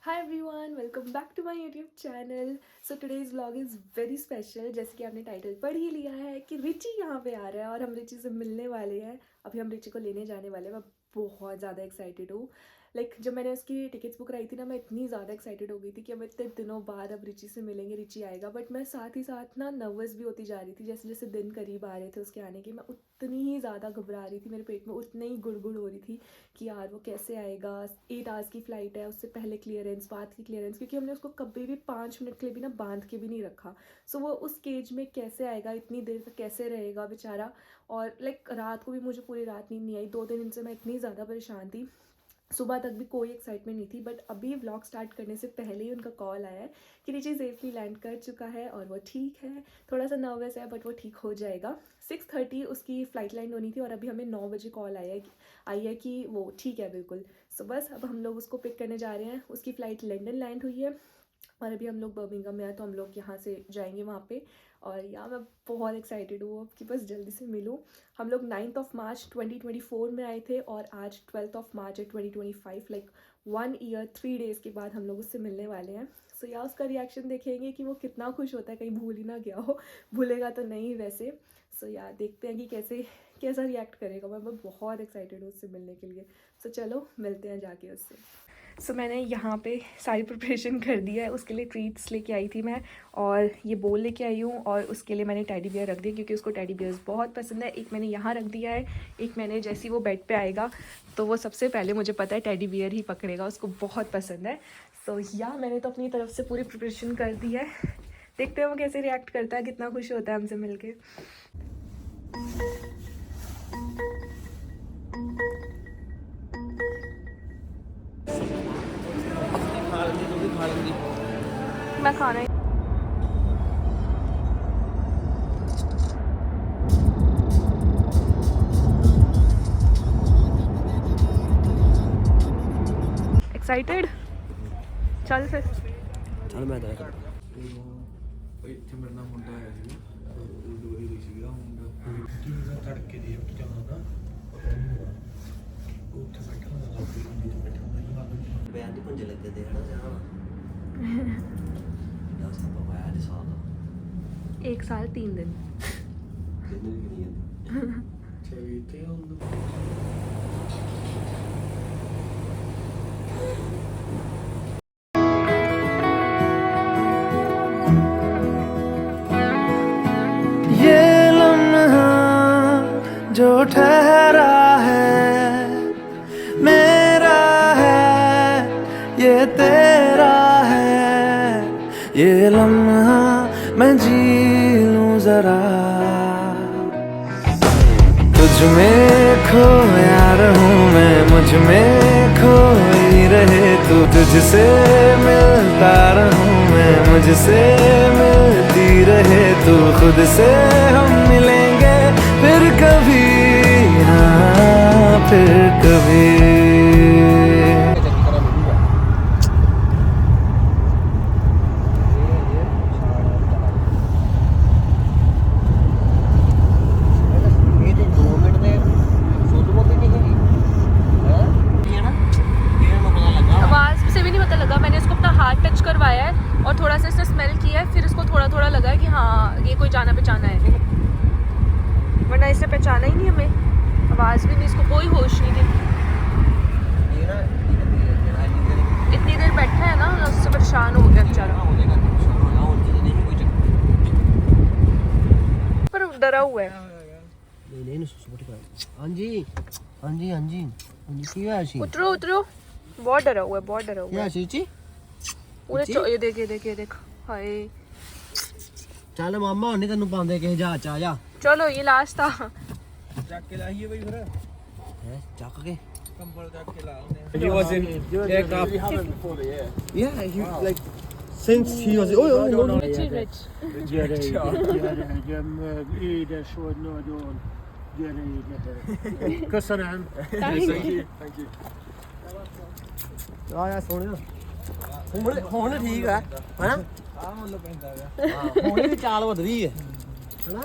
Hi everyone, welcome back to my YouTube channel. So today's vlog is very special. जैसे कि आपने title पढ़ ही लिया है कि रिची यहाँ पे आ रहा है और हम रिची से मिलने वाले हैं। अभी हम रिची को लेने जाने वाले हैं। मैं बहुत ज़्यादा एक्साइटेड हूँ। जब मैंने उसकी टिकट्स बुक कराई थी ना, मैं इतनी ज़्यादा एक्साइटेड हो गई थी कि हम इतने दिनों बाद अब रिची से मिलेंगे, रिची आएगा। बट मैं साथ ही साथ ना नर्वस भी होती जा रही थी। जैसे जैसे दिन करीब आ रहे थे उसके आने के, मैं उतनी ही ज़्यादा घबरा रही थी। मेरे पेट में उतनी ही गुड़गुड़ हो रही थी कि यार वो कैसे आएगा। 8 आवर्स की फ़्लाइट है, उससे पहले क्लियरेंस, बाद की क्लियरेंस, क्योंकि हमने उसको कभी भी 5 मिनट के लिए भी ना बांध के भी नहीं रखा। सो वो उस केज में कैसे आएगा, इतनी देर तक कैसे रहेगा बेचारा। और रात को भी मुझे पूरी रात नींद नहीं आई। 2 दिन से मैं इतनी ज़्यादा परेशान थी। सुबह तक भी कोई एक्साइटमेंट नहीं थी। बट अभी व्लॉग स्टार्ट करने से पहले ही उनका कॉल आया है कि रिची सेफली लैंड कर चुका है और वो ठीक है। थोड़ा सा नर्वस है बट वो ठीक हो जाएगा। 6:30 उसकी फ़्लाइट लैंड होनी थी और अभी हमें 9 बजे कॉल आई है कि वो ठीक है बिल्कुल। सो बस अब हम लोग उसको पिक करने जा रहे हैं। उसकी फ़्लाइट लंदन लैंड हुई है और अभी हम लोग बर्मिंघम में आए, तो हम लोग यहाँ से जाएंगे वहाँ पे। और यहाँ मैं बहुत एक्साइटेड हूँ अब कि बस जल्दी से मिलूँ। हम लोग 9 मार्च 2024 में आए थे और आज 12 मार्च है 2025। 1 ईयर 3 डेज़ के बाद हम लोग उससे मिलने वाले हैं। सो या उसका रिएक्शन देखेंगे कि वो कितना खुश होता है, कहीं भूल ही ना गया हो। भूलेगा तो नहीं वैसे। सो या देखते हैं कि कैसा रिएक्ट करेगा। मैं बहुत एक्साइटेड हूँ उससे मिलने के लिए। सो चलो मिलते हैं जाके उससे। सो मैंने यहाँ पे सारी प्रिपरेशन कर दी है। उसके लिए ट्रीट्स लेके आई थी मैं, और ये बोल लेके आई हूँ। और उसके लिए मैंने टेडी बियर रख दिया क्योंकि उसको टेडी बियर्स बहुत पसंद है। एक मैंने यहाँ रख दिया है, एक मैंने जैसे ही वो बेड पे आएगा तो वो सबसे पहले, मुझे पता है, टेडी बियर ही पकड़ेगा, उसको बहुत पसंद है। सो मैंने तो अपनी तरफ से पूरी प्रिपरेशन कर दी है। देखते हैं वो कैसे रिएक्ट करता है, कितना खुश होता है हमसे मिल के। मैं खाना ही एक्साइटेड। चल फिर चल मैं तो ਇੱਥੇ ਮੇਰੇ ਨਾਲ ਮੁੰਡਾ ਆਇਆ ਸੀ ਡੋਰੀ ਲਈ ਸੀਗਾ ਮੁੰਡਾ ਕੀ ਦਾ ਤੜਕੇ ਦੀ ਉੱਠ ਜਾਣਾ ਨਾ ਉੱਥੇ ਬੈਠਾ ਹੁੰਦਾ ਲੋਕੀ ਹੁੰਦੀ ਤੇ ਬੈਠਾ ਹੁੰਦਾ ਹੀ ਬਿਆਨ ਦੀ ਪੁੰਜ ਲੱਗੇ ਦੇ ਹਨਾ ਜਹਾਂ ਦਾ ਸਭ ਪਾਇਆ ਦੇ ਸਾਲ 1 साल 3 दिन। ਕਿੰਨੇ ਦੀ ਨਹੀਂ ਚਾਹੀ ਤੇ ਹੁੰਦਾ जो ठहरा है मेरा है, ये तेरा है, ये लम्हा मैं जी लूं जरा। तुझ में खोया रहूं मैं, मुझ में खोई रहे तू। तुझसे मिलता रहूं मैं, मुझसे मिलती रहे तू। खुद से हम मिलेंगे फिर कभी, हाँ फिर कभी। आवाज़ से भी नहीं पता लगा। मैंने इसको अपना हाथ टच करवाया है और थोड़ा सा इसने स्मेल किया है, फिर इसको थोड़ा थोड़ा लगा है कि हाँ ये कोई जाना पहचाना है, वरना इसने पहचाना ही नहीं हमें। आवाज़ भी नहीं, इसको कोई होश नहीं थी। इतनी देर बैठा है ना, उससे परेशान हो गया बेचारा, पर डरा हुआ है। नहीं सपोर्ट कर। हां जी हां जी हां जी हां जी की है सी। उतरो उतरो, बहुत डरा हुआ है, बहुत डरा हुआ क्या है। सी पूरे ये देख हाय। ਚੱਲ ਮਾਮਾ ਹੁਣ ਨਹੀਂ ਤੈਨੂੰ ਪਾਉਂਦੇ ਕਿਸੇ ਜਹਾਜ਼ ਚ, ਆ ਜਾ। चलो ये लास्ट था। ਚੱਕ ਕੇ ਲਾਈਏ ਬਈ ਫਿਰ ਹੈ ਚੱਕ ਕੇ ਕੰਬਲ ਚੱਕ ਕੇ ਲਾ ਉਹਨੇ। He was in aircraft before the air. Yeah, he like since he was no. Rich. Köszönöm. Thank you. ਆ ਯਾ ਸੋਹਣਿਆ ਹੁਣ ਠੀਕ ਆ ਹੈਨਾ। ਆ ਮੁੱਲ ਪੈਂਦਾ ਹੈ। ਹਾਂ ਹੁਣ ਵੀ ਚਾਲ ਵਧ ਰਹੀ ਹੈ ਹੈਨਾ।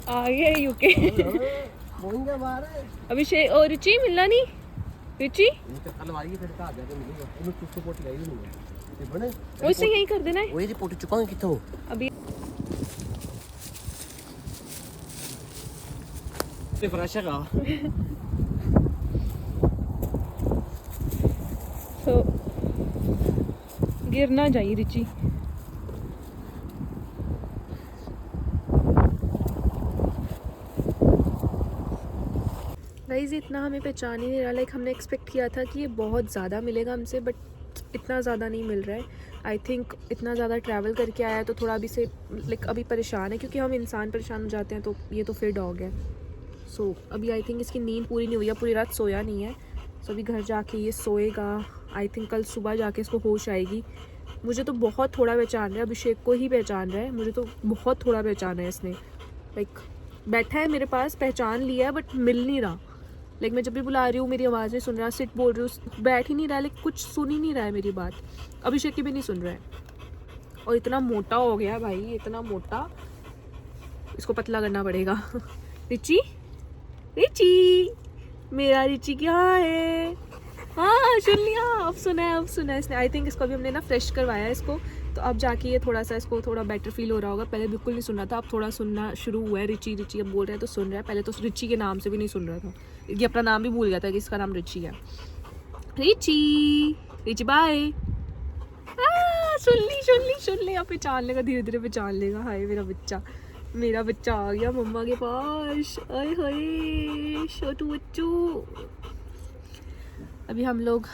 आ गया यूके। ਹੋਣਗੇ ਬਾਹਰ। अभिषेक और रुचि मिलना नहीं। रिची ਇਹ ਤੇ ਅਲਮਾਰੀ ਫਿਰ ਘਰ ਜਾ ਕੇ ਮਿਲੂਗਾ ਇਹਨੂੰ ਚੁੱਕ ਪੋਟ ਲੈ ਹੀ ਨਹੀਂ ਤੇ ਬਣੇ वैसे यही कर देना है ਉਹ ਇਹਦੀ ਪੋਟ ਚੁਕਾਂਗੇ ਕਿੱਥੋਂ अभी ਤੇ ਫਰੈਸ਼ ਹੈਗਾ तो गिर ना जाइए रिची गाइस इतना हमें पहचान ही नहीं रहा लाइक हमने एक्सपेक्ट किया था कि ये बहुत ज़्यादा मिलेगा हमसे बट इतना ज़्यादा नहीं मिल रहा है आई थिंक इतना ज़्यादा ट्रैवल करके आया है तो थोड़ा अभी से लाइक अभी परेशान है क्योंकि हम इंसान परेशान हो जाते हैं तो ये तो फिर डॉग है सो अभी आई थिंक इसकी नींद पूरी नहीं हुई है पूरी रात सोया नहीं है सो अभी घर जाके ये सोएगा आई थिंक कल सुबह जाके इसको होश आएगी मुझे तो बहुत थोड़ा पहचान रहा है अभिषेक को ही पहचान रहा है मुझे तो बहुत थोड़ा पहचान है इसने लाइक बैठा है मेरे पास पहचान लिया है बट मिल नहीं रहा लाइक मैं जब भी बुला रही हूँ मेरी आवाज़ नहीं सुन रहा सिट बोल रही हूँ बैठ ही नहीं रहा लाइक कुछ सुन ही नहीं रहा है मेरी बात अभिषेक की भी नहीं सुन रहा है और इतना मोटा हो गया भाई इतना मोटा इसको पतला करना पड़ेगा रिची रिची मेरा रिची क्या है हाँ सुन लिया अब सुना है इसने आई थिंक इसको अभी हमने ना फ्रेश करवाया है इसको तो अब जाके ये थोड़ा सा इसको थोड़ा बेटर फील हो रहा होगा पहले बिल्कुल नहीं सुन रहा था अब थोड़ा सुनना शुरू हुआ है रिची रिची अब बोल रहे हैं तो सुन रहा है पहले तो रिची के नाम से भी नहीं सुन रहा था ये अपना नाम भी भूल गया था कि इसका नाम रिची है रिची रिची बाय सुन ली अब पहचान लेगा धीरे धीरे पहचान लेगा हाय मेरा बच्चा आ गया मम्मा के पास आए हाय छोटू बच्चू अभी हम लोग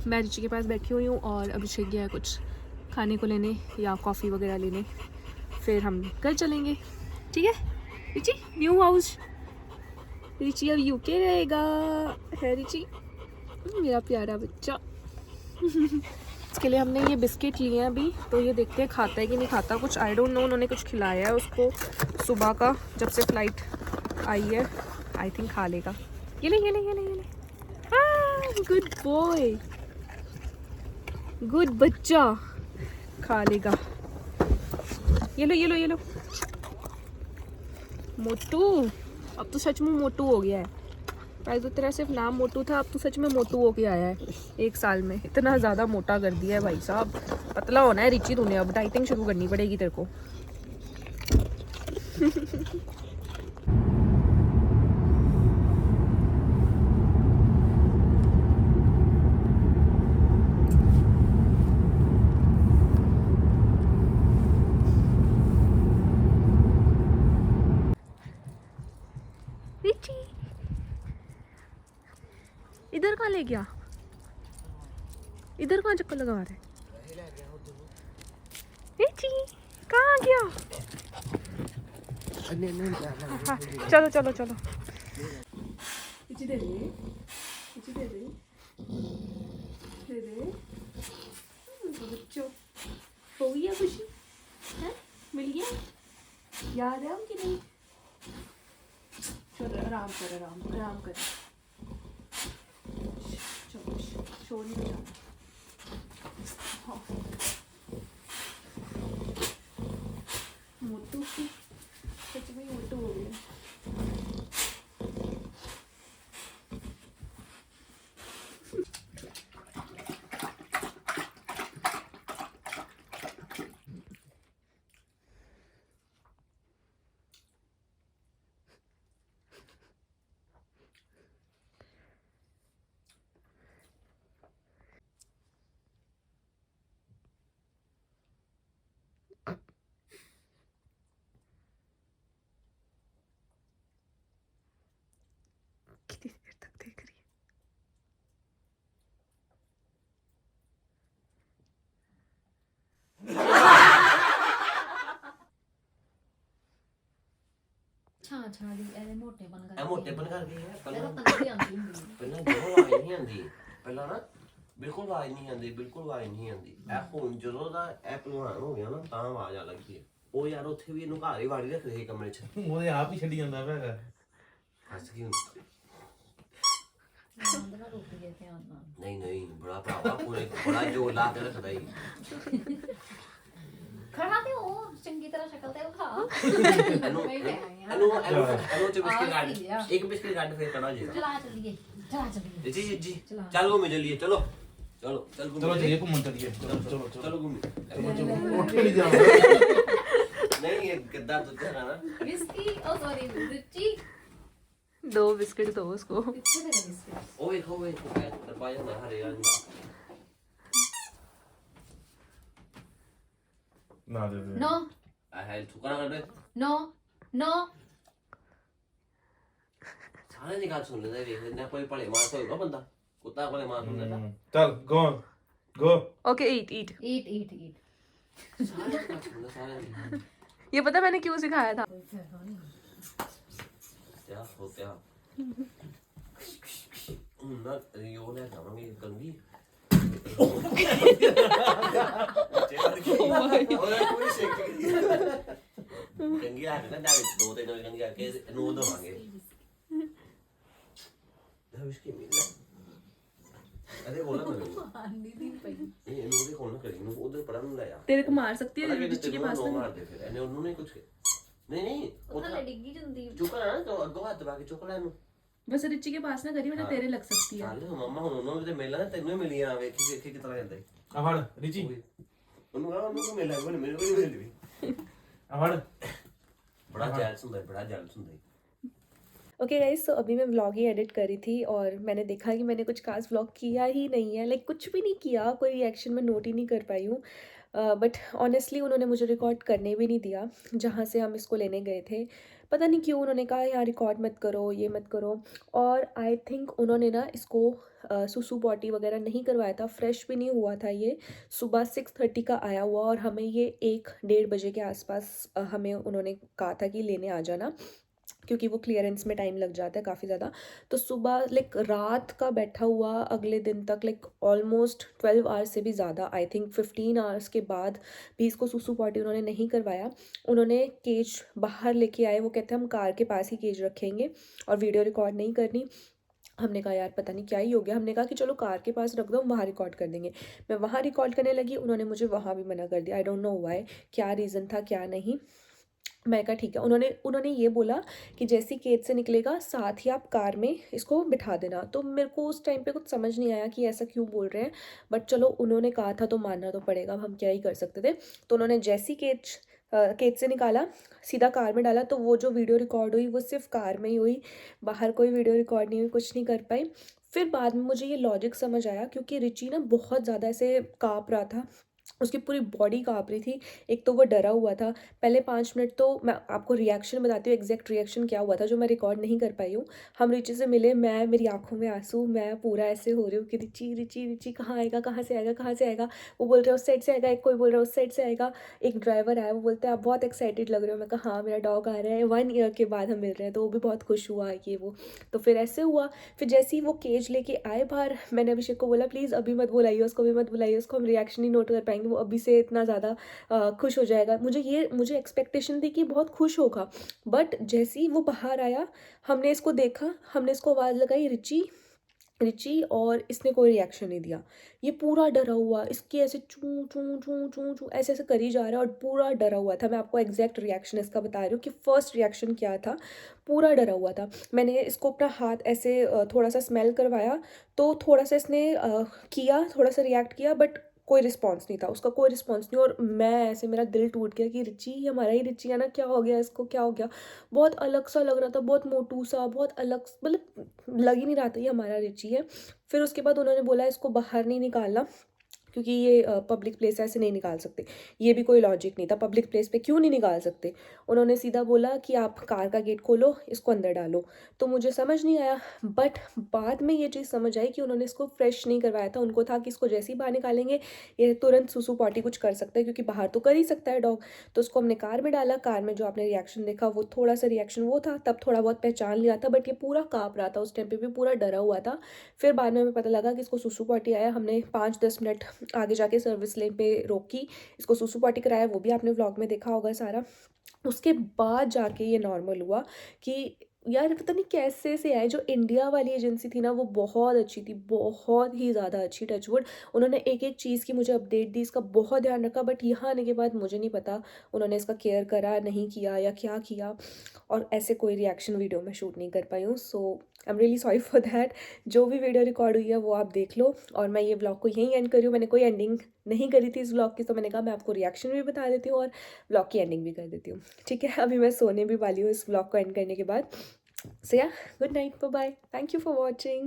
मैं रिची के पास बैठी हुई हूँ और अभिषेक गया है कुछ खाने को लेने या कॉफ़ी वगैरह लेने फिर हम घर चलेंगे ठीक है रिची न्यू हाउस रिची अब यूके रहेगा है रिची मेरा प्यारा बच्चा इसके लिए हमने ये बिस्किट लिए हैं अभी तो ये देखते हैं खाता है कि नहीं खाता कुछ आई डोंट नो उन्होंने कुछ खिलाया है उसको सुबह का जब से फ्लाइट आई है आई थिंक खा लेगा ये ले गुड बॉय गुड बच्चा खा लेगा ये लो मोटू अब तो सच में मोटू हो गया है पहले तो तेरा सिर्फ नाम मोटू था अब तो सच में मोटू हो के आया है 1 साल में इतना ज़्यादा मोटा कर दिया है भाई साहब पतला होना है रिची तूने अब डाइटिंग शुरू करनी पड़ेगी तेरे को इधर कहाँ ले गया इधर कहाँ चक्कर लगा रहे रिची कहाँ गया चलो रिची दे बच्चों हो गया खुशी है मिल गया याद है हम कि नहीं चलो आराम कर शोर नहीं जाना मोटू की सच में मोटू हो गया कितनी देर तक देख रही है ਛਾਂ ਦੀ ਇਹਦੇ ਮੋਟੇਪਨ ਕਰਕੇ ਇਹ ਮੋਟੇਪਨ ਕਰਕੇ ਹੈ ਪਹਿਲਾਂ ਪਹਿਲਾਂ ਤੰਗੀ ਆਉਂਦੀ ਹੁੰਦੀ ਸੀ ਪਹਿਲਾਂ ਜਦੋਂ ਆਵਾਜ਼ ਨਹੀਂ ਆਉਂਦੀ ਪਹਿਲਾਂ ਨਾ ਬਿਲਕੁਲ ਆਵਾਜ਼ ਨਹੀਂ ਆਉਂਦੀ ਇਹ ਹੁਣ ਜਦੋਂ ਦਾ ਇਹ ਭਲਵਾਨ ਹੋ ਗਿਆ ਨਾ ਤਾਂ ਆਵਾਜ਼ ਆ ਲੱਗਦੀ ਹੈ ਉਹ ਯਾਰ ਉੱਥੇ ਵੀ ਇਹਨੂੰ ਘਰ ਹੀ ਵਾੜੀ ਰੱਖਦੇ ਸੀ ਕਮਰੇ 'ਚ ਉਹਦੇ ਆਪ ਹੀ ਛੱਡੀ ਜਾਂਦਾ ਪਿਆ ਹੱਸ ਕੇ ਆਉਂਦੇ ਨਾ ਰੁਕ ਗਏ ਧਿਆਨ ਨਾਲ ਨਹੀਂ ਬੜਾ ਭਰਾਵਾ ਪੂਰੇ ਬੜਾ ਜੋਰ ਲਾ ਕੇ ਰੱਖਦਾ ਹੀ ਖੜਾ ਤੇ ਉਹ ਚੰਗੀ ਤਰ੍ਹਾਂ ਸ਼ਕਲ ਤੇ ਵਿਖਾ ਇਹਨੂੰ ਚ ਬਿਸਕਿਟ ਕੱਢ ਇੱਕ ਬਿਸਕਿਟ ਕੱਢ ਫੇਰ ਕੜਾ ਜੀ ਚਲਾ ਚੱਲੀਏ चला चलिए जी जी चला। चल घूमे चलिए चलो चलो चल घूमे चलो चलिए घूमन चलिए चलो चलो चलो घूमे उठ नहीं जाओ नहीं ये गद्दा तो तेरा ना विस्की ओ सॉरी रुचि 2 बिस्किट दो उसको। कितने मेरे बिस्किट ओए होए दरवाजा ना हरे यार ना दे दे नो आ है ठुकरा कर दे नो नो सारे निकाल सुन ले देख ना कोई पड़े मार तो होगा बंदा कुत्ता कोले मार सुन लेता चल गो गो ओके ईट ईट। ईट ईट ईट सारे निकाल सुन ले सारे ये पता मैंने क्यों सिखाया था? क्या हो क्या ना यो ले जाऊंगी गंदी और कोई शेक गंगी आ ना डाल दो तीन गंगी आके नो दवांगे ना इसकी मिल अरे बोला मैं आंधी दी पई ये नो दे कौन करी नो उधर पड़ा नहीं लाया तेरे को मार सकती है पता कि रिची के पास नो में। मार दे फिर उन्होंने कुछ नहीं उधर डिग्गी जुंदी चुका ना तो अगो हाथ दबा के चुका लेनु बस रिची के पास ना करी वरना तेरे लग सकती है। ਚੱਲ ਮੰਮਾ ਹੁਣ ਉਹਨਾਂ ਨੂੰ ਤੇ ਮਿਲਣਾ ਨਾ ਤੈਨੂੰ ਹੀ ਮਿਲੀ ਆ ਵੇਖੀ ਵੇਖੀ ਕਿਤਨਾ ਜਾਂਦਾ आ फड़ रिची ਉਹਨੂੰ ਕਹਾਂ ਉਹਨੂੰ ਕੋ ਮਿਲਿਆ ਮੈਨੂੰ ਮੈਨੂੰ ਵੀ ਮਿਲਦੀ आ फड़ ਬੜਾ ਜੈਲਸ ਹੁੰਦਾ ਬੜਾ ਜੈਲਸ ਹੁੰਦਾ ओके गाइस, सो अभी मैं व्लॉग ही एडिट करी थी और मैंने देखा कि मैंने कुछ खास व्लॉग किया ही नहीं है, लाइक कुछ भी नहीं किया, कोई रिएक्शन में नोट ही नहीं कर पाई हूँ। बट ऑनेस्टली उन्होंने मुझे रिकॉर्ड करने भी नहीं दिया जहाँ से हम इसको लेने गए थे। पता नहीं क्यों उन्होंने कहा यार रिकॉर्ड मत करो, ये मत करो। और आई थिंक उन्होंने ना इसको सुसु पॉटी वगैरह नहीं करवाया था, फ्रेश भी नहीं हुआ था। ये सुबह 6:30 का आया हुआ और हमें ये 1-1:30 बजे के आसपास हमें उन्होंने कहा था कि लेने आ जाना, क्योंकि वो क्लियरेंस में टाइम लग जाता है काफ़ी ज़्यादा। तो सुबह लाइक रात का बैठा हुआ अगले दिन तक लाइक ऑलमोस्ट 12 आवर्स से भी ज़्यादा, आई थिंक 15 आवर्स के बाद भी इसको सुसु पॉटी उन्होंने नहीं करवाया। उन्होंने केज बाहर लेके आए, वो कहते हैं हम कार के पास ही केज रखेंगे और वीडियो रिकॉर्ड नहीं करनी। हमने कहा यार पता नहीं क्या ही हो गया, हमने कहा कि चलो कार के पास रख दो, हम वहाँ रिकॉर्ड कर देंगे। मैं वहाँ रिकॉर्ड करने लगी, उन्होंने मुझे वहाँ भी मना कर दिया। आई डोंट नो व्हाई, क्या रीज़न था क्या नहीं। मैं कहा ठीक है। उन्होंने ये बोला कि जैसी केज से निकलेगा साथ ही आप कार में इसको बिठा देना। तो मेरे को उस टाइम पे कुछ समझ नहीं आया कि ऐसा क्यों बोल रहे हैं, बट चलो उन्होंने कहा था तो मानना तो पड़ेगा, अब हम क्या ही कर सकते थे। तो उन्होंने जैसी केज से निकाला सीधा कार में डाला, तो वो जो वीडियो रिकॉर्ड हुई वो सिर्फ कार में ही हुई, बाहर कोई वीडियो रिकॉर्ड नहीं हुई, कुछ नहीं कर पाई। फिर बाद में मुझे ये लॉजिक समझ आया, क्योंकि रिची ना बहुत ज़्यादा ऐसे काँप रहा था, उसकी पूरी बॉडी काँप रही थी। एक तो वो डरा हुआ था। पहले 5 मिनट तो मैं आपको रिएक्शन बताती हूँ, एग्जैक्ट रिएक्शन क्या हुआ था जो मैं रिकॉर्ड नहीं कर पाई हूँ। हम रिची से मिले, मेरी आंखों में आंसू, मैं पूरा ऐसे हो रही हूँ कि रिची रिची रिची कहाँ आएगा, कहाँ से आएगा, कहाँ से आएगा। वो बोल रहे हैं उस साइड से आएगा, एक कोई बोल रहा है उस साइड से आएगा। एक ड्राइवर आया, वो बोलते हैं आप बहुत एक्साइटेड लग रहे हो। मैं कहा हाँ मेरा डॉग आ रहा है, 1 ईयर के बाद हम मिल रहे हैं, तो वो भी बहुत खुश हुआ ये वो। तो फिर ऐसे हुआ। फिर जैसे ही वो केज लेके आए बाहर, मैंने अभिषेक को बोला प्लीज़ अभी मत बुलाइए उसको, भी मत बुलाइए उसको, हम रिएक्शन ही नोट कर पाएंगे, वो अभी से इतना ज़्यादा खुश हो जाएगा। मुझे एक्सपेक्टेशन थी कि बहुत खुश होगा, बट जैसे ही वो बाहर आया, हमने इसको देखा, हमने इसको आवाज़ लगाई रिची रिची, और इसने कोई रिएक्शन नहीं दिया। ये पूरा डरा हुआ, इसकी ऐसे चूं चूं चूं चूं चूं ऐसे ऐसे करी जा रहा है और पूरा डरा हुआ था। मैं आपको एग्जैक्ट रिएक्शन इसका बता रही हूँ कि फर्स्ट रिएक्शन क्या था। पूरा डरा हुआ था। मैंने इसको अपना हाथ ऐसे थोड़ा सा स्मेल करवाया, तो थोड़ा सा इसने किया, थोड़ा सा रिएक्ट किया, बट कोई रिस्पॉन्स नहीं था उसका, कोई रिस्पॉन्स नहीं। और मैं ऐसे, मेरा दिल टूट गया कि रिची हमारा ही रिची है ना, क्या हो गया इसको, क्या हो गया। बहुत अलग सा लग रहा था, बहुत मोटू सा, बहुत अलग, मतलब लग ही नहीं रहा था ये हमारा रिची है। फिर उसके बाद उन्होंने बोला इसको बाहर नहीं निकालना, क्योंकि ये पब्लिक प्लेस ऐसे नहीं निकाल सकते। ये भी कोई लॉजिक नहीं था, पब्लिक प्लेस पे क्यों नहीं निकाल सकते। उन्होंने सीधा बोला कि आप कार का गेट खोलो, इसको अंदर डालो। तो मुझे समझ नहीं आया, बट बाद में ये चीज़ समझ आई कि उन्होंने इसको फ्रेश नहीं करवाया था। उनको था कि इसको जैसे ही बाहर निकालेंगे ये तुरंत सुसु पॉटी कुछ कर सकता है, क्योंकि बाहर तो कर ही सकता है डॉग। तो उसको हमने कार में डाला। कार में जो आपने रिएक्शन देखा वो थोड़ा सा रिएक्शन वो था, तब थोड़ा बहुत पहचान लिया था, बट ये पूरा काँप रहा था उस टाइम पे भी, पूरा डरा हुआ था। फिर बाद में हमें पता लगा कि इसको सुसु पॉटी आया। हमने 5-10 मिनट आगे जाके सर्विस लेन पे रोकी, इसको सुसु पॉटी कराया, वो भी आपने व्लॉग में देखा होगा सारा। उसके बाद जाके ये नॉर्मल हुआ कि यार पता नहीं कैसे से आए। जो इंडिया वाली एजेंसी थी ना वो बहुत अच्छी थी, बहुत ही ज़्यादा अच्छी, टचवुड। उन्होंने एक एक चीज़ की मुझे अपडेट दी, इसका बहुत ध्यान रखा, बट यहाँ आने के बाद मुझे नहीं पता उन्होंने इसका केयर करा नहीं किया या क्या किया, और ऐसे कोई रिएक्शन वीडियो में शूट नहीं कर पाई हूँ। So I am really sorry for that. जो भी वीडियो रिकॉर्ड हुई है वो आप देख लो, और मैं ये व्लॉग को यहीं एंड करी हूँ। मैंने कोई एंडिंग नहीं करी थी इस व्लॉग की, तो मैंने कहा मैं आपको रिएक्शन भी बता देती हूँ और व्लॉग की एंडिंग भी कर देती हूँ। ठीक है, अभी मैं सोने भी वाली हूँ इस व्लॉग को एंड करने के बाद। So yeah, good night, bye bye, thank you for watching.